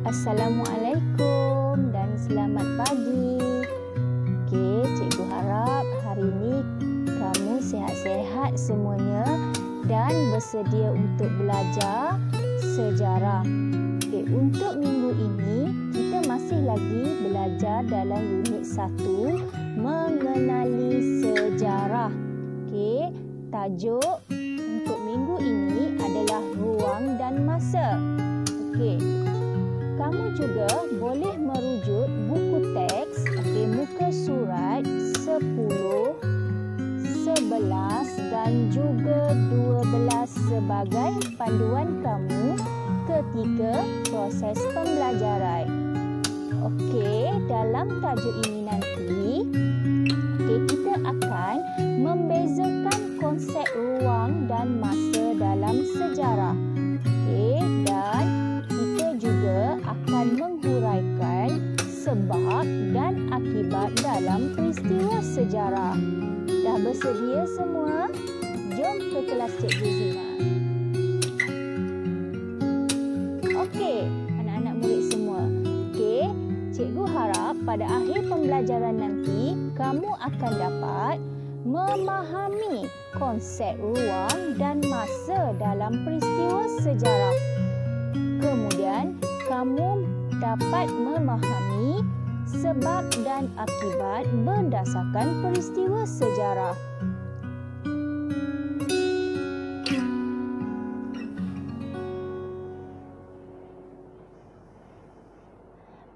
Assalamualaikum dan selamat pagi. Okey, cikgu harap hari ini kamu sihat-sihat semuanya dan bersedia untuk belajar sejarah. Okey, untuk minggu ini kita masih lagi belajar dalam unit 1 mengenali sejarah. Okey, tajuk untuk minggu ini adalah ruang dan masa. Okey, kamu juga boleh merujuk buku teks, muka surat 10, 11 dan juga 12 sebagai panduan kamu ketika proses pembelajaran. Okey, dalam tajuk ini nanti kita akan membezakan konsep ruang dan masa dalam sejarah. Okey, dan kita juga akan menghuraikan sebab dan akibat dalam peristiwa sejarah. Dah bersedia semua? Jom ke kelas Cikgu Zima. Okey, anak-anak murid semua. Okey, cikgu harap pada akhir pembelajaran nanti kamu akan dapat memahami konsep ruang dan masa dalam peristiwa sejarah. Kemudian, kamu dapat memahami sebab dan akibat berdasarkan peristiwa sejarah.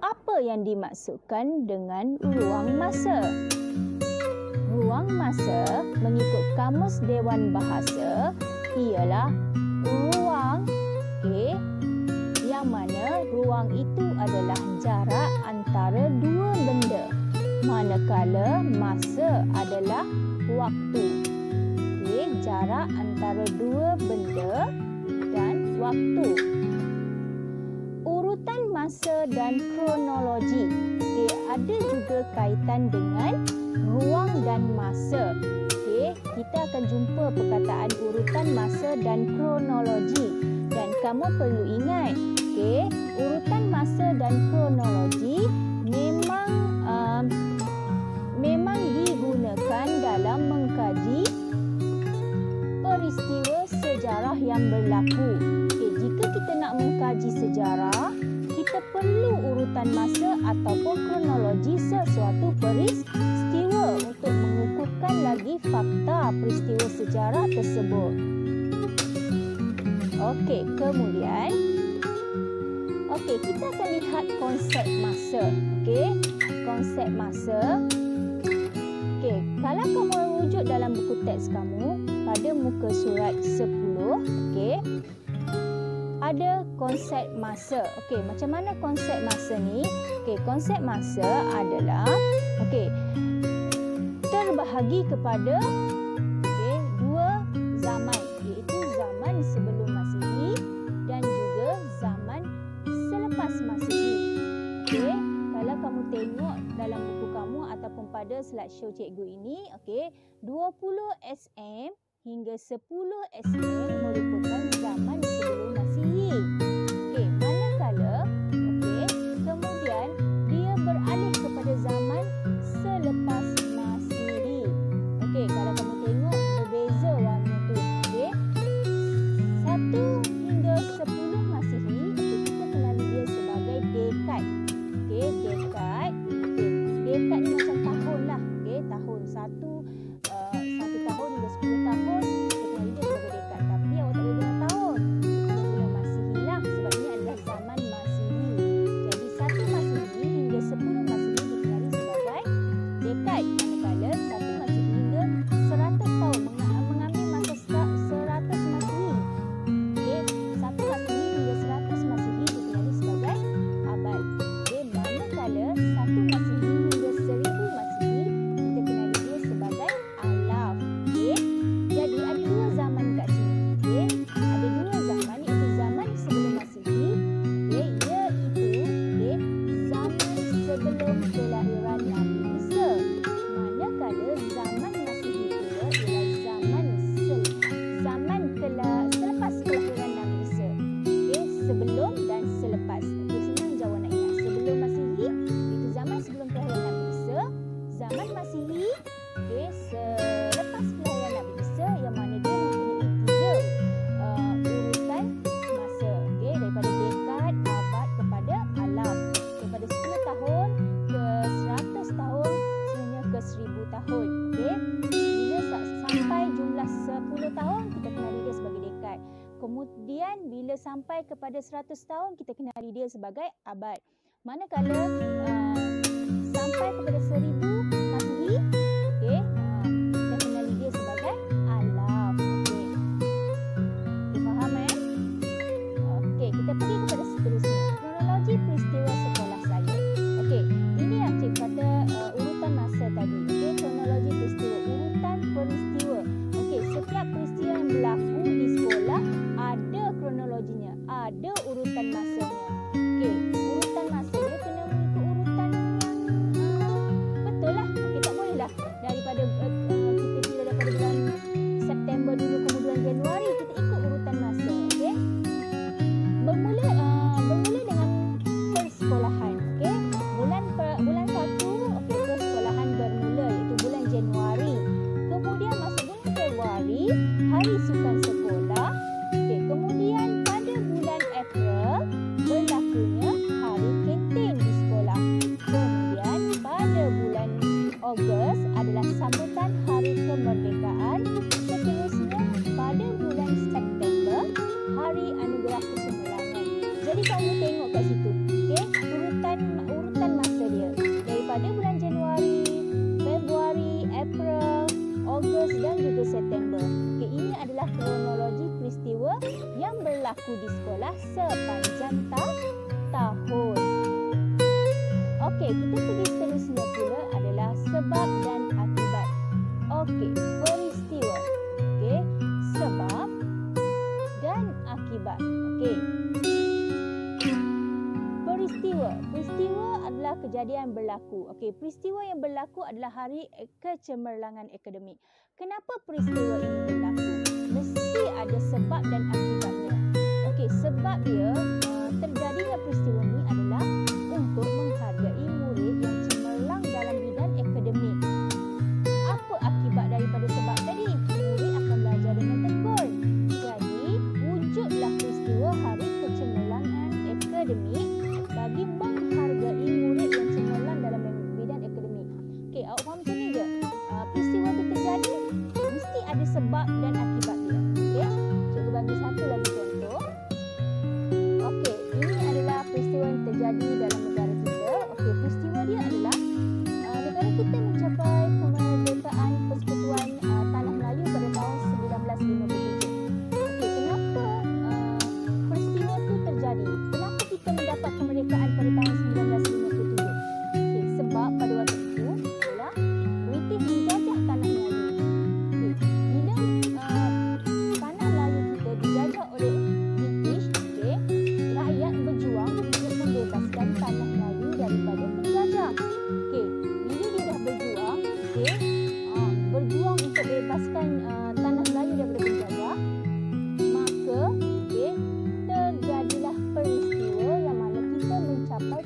Apa yang dimaksudkan dengan ruang masa? Ruang masa mengikut Kamus Dewan Bahasa ialah ruang, yang mana ruang itu adalah jarak antara dua benda, manakala masa adalah waktu. Jarak antara dua benda dan waktu. Urutan masa dan kronologi ada juga kaitan dengan ruang dan masa. Kita akan jumpa perkataan urutan masa dan kronologi. Dan kamu perlu ingat, urutan masa dan kronologi memang digunakan dalam mengkaji peristiwa sejarah yang berlaku. Jika kita nak mengkaji sejarah, kita perlu urutan masa ataupun kronologi sesuatu peristiwa untuk mengukuhkan lagi fakta peristiwa sejarah tersebut. Okey, kemudian kita akan lihat konsep masa. Konsep masa. Kalau kamu rujuk dalam buku teks kamu pada muka surat 10, ada konsep masa. Macam mana konsep masa ni? Konsep masa adalah terbahagi kepada dua zaman, iaitu zaman sebelum Masihi dan juga zaman selepas Masihi. Kalau kamu tengok dalam buku kamu ataupun pada slideshow cikgu ini, 20 SM hingga 10 SM merupakan zaman sebelum Masihi. Manakala kemudian dia beralih kepada zaman selepas Masihi. Kalau kamu tengok berbeza warna tu. 1 hingga 10 Masihi, kita kenali dia sebagai dekad. Dekad. Dekad ni macam tahun lah. Tahun 1 tahun hingga 10 tahun, kita kenali dia sebagai dekad. Tapi awak tak boleh dengar tahun. Kemudian bila sampai kepada 100 tahun, kita kenali dia sebagai abad. Manakala sampai kepada 1000 Masehi, okey, kita kenali dia sebagai alaf. Okey. Faham okey, kita pergi kepada seterusnya. Kronologi peristiwa sekolah saya. Okey, ini yang cikgu kata urutan masa tadi. Okey, kronologi peristiwa, urutan peristiwa. Okey, setiap peristiwa yang berlaku di sekolah ada kronologinya, ada urutan masanya. Okey, urutan masa dia kena mengikut urutan yang betul lah. Okey, tak boleh lah daripada kita kira daripada bulan September dulu kemudian Januari, kita ikut urutan masa. Okey, bermula dengan persekolahan. Okey, bulan 1, okey, persekolahan bermula iaitu bulan Januari. Kemudian masuk bulan Februari, hari sukan sekolah. Okey, kemudian pada bulan April berlakunya hari kantin di sekolah. Kemudian pada bulan Ogos adalah sambutan hari kemerdekaan. Seterusnya pada bulan September hari anugerah kecemerlangan. Jadi kamu tengok kat situ, okey, urutan masa dia daripada bulan Januari, Februari, April, Ogos dan juga September. Okey, ini adalah kronologi peristiwa yang berlaku di sekolah sepanjang tahun. Okey, kita pergi seterusnya pula adalah sebab dan akibat. Okey, peristiwa. Okey, sebab dan akibat. Okey. Peristiwa adalah kejadian berlaku. Okey, peristiwa yang berlaku adalah hari kecemerlangan akademik. Kenapa peristiwa ini berlaku? Mesti ada sebab dan akibatnya. Okey, sebab dia terjadinya peristiwa ini adalah untuk menghargai murid yang cemerlang dalam bidang akademik. Apa akibat daripada sebab tadi? Murid akan belajar dengan tekun. Jadi, wujudlah peristiwa hari kecemerlangan akademik bagi menghargai murid yang cemerlang dalam bidang akademik. Okey, awak faham macam ni ke? Peristiwa itu terjadi, mesti ada sebab dan akibat dia. Okey, cikgu bagi satu lagi contoh. Okey, ini adalah peristiwa yang terjadi dalam negara kita. Okey, peristiwa dia adalah negara kita mencapai kemerdekaan Persekutuan Tanah Melayu pada tahun 1957. Okey, kenapa peristiwa itu terjadi? Kenapa kita mendapat kemerdekaan pada tahun 1957? Okey, sebab pada waktu itu adalah British menjajah Tanah Melayu. Okey, bila Tanah Melayu kita dijajah oleh British, okey, rakyat berjuang untuk membebaskan Tanah Melayu daripada penjajah. Okey, bila dia dah berjuang, okey, berjuang untuk bebaskan Tanah Melayu daripada penjajah, maka okey, terjadilah peristiwa yang mana kita mencapai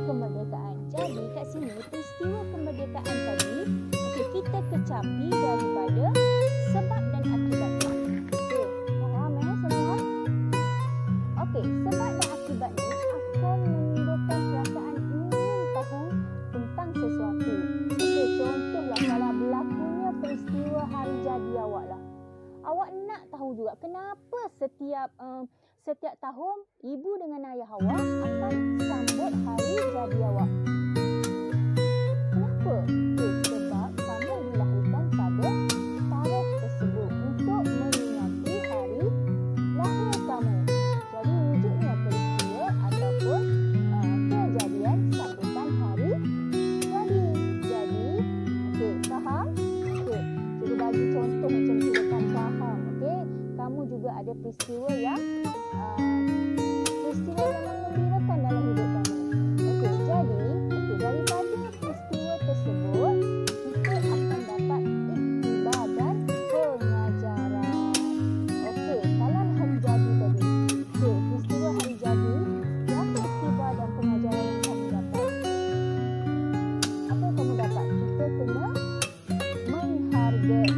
kemerdekaan. Jadi kat sini peristiwa kemerdekaan tadi, okey, kita kecapi daripada sebab dan akibatnya. Okey, faham semua? Okey, sebab dan akibat ni akan menimbulkan perasaan ingin tahu tentang sesuatu. Okey, contohlah kalau berlakunya peristiwa hari jadi awak lah. Awak nak tahu juga kenapa setiap tahun ibu dengan ayah awak akan sambut hari jadi awak. Kenapa? Okay, sebab kamu dilahirkan pada tarikh tersebut untuk memperingati hari lahir kamu. Jadi wujudnya peristiwa ataupun kejadian sambutan hari jadi. Okey, faham? Okey, cikgu bagi contoh macam tu dekat faham. Okey, kamu juga ada peristiwa yang menggembirakan dalam hidup kamu. Okey, jadi daripada peristiwa tersebut kita akan dapat iktibar dan pengajaran. Okey, kalau hari jadi tadi, okey, peristiwa hari jadi, apa iktibar dan pengajaran yang kamu dapat? Apa yang kamu dapat? Kita kena menghargai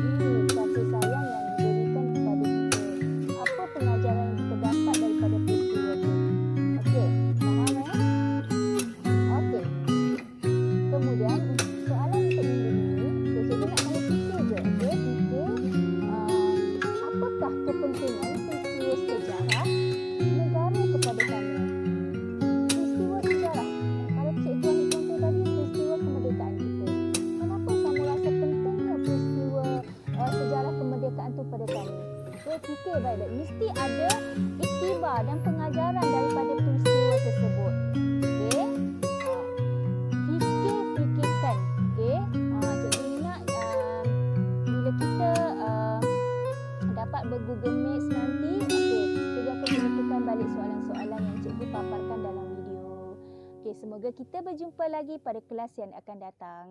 kasih sayang yang diberikan kepada kita. Apa pengajaran yang kita dapat daripada peristiwa itu? Okey, dan pengajaran daripada peristiwa tersebut. Okey. Fikirkan. Okey. Cikgu ingat bila kita dapat ber-Google Maps nanti, okey, cikgu akan menyusun balik soalan-soalan yang cikgu paparkan dalam video. Okey, semoga kita berjumpa lagi pada kelas yang akan datang.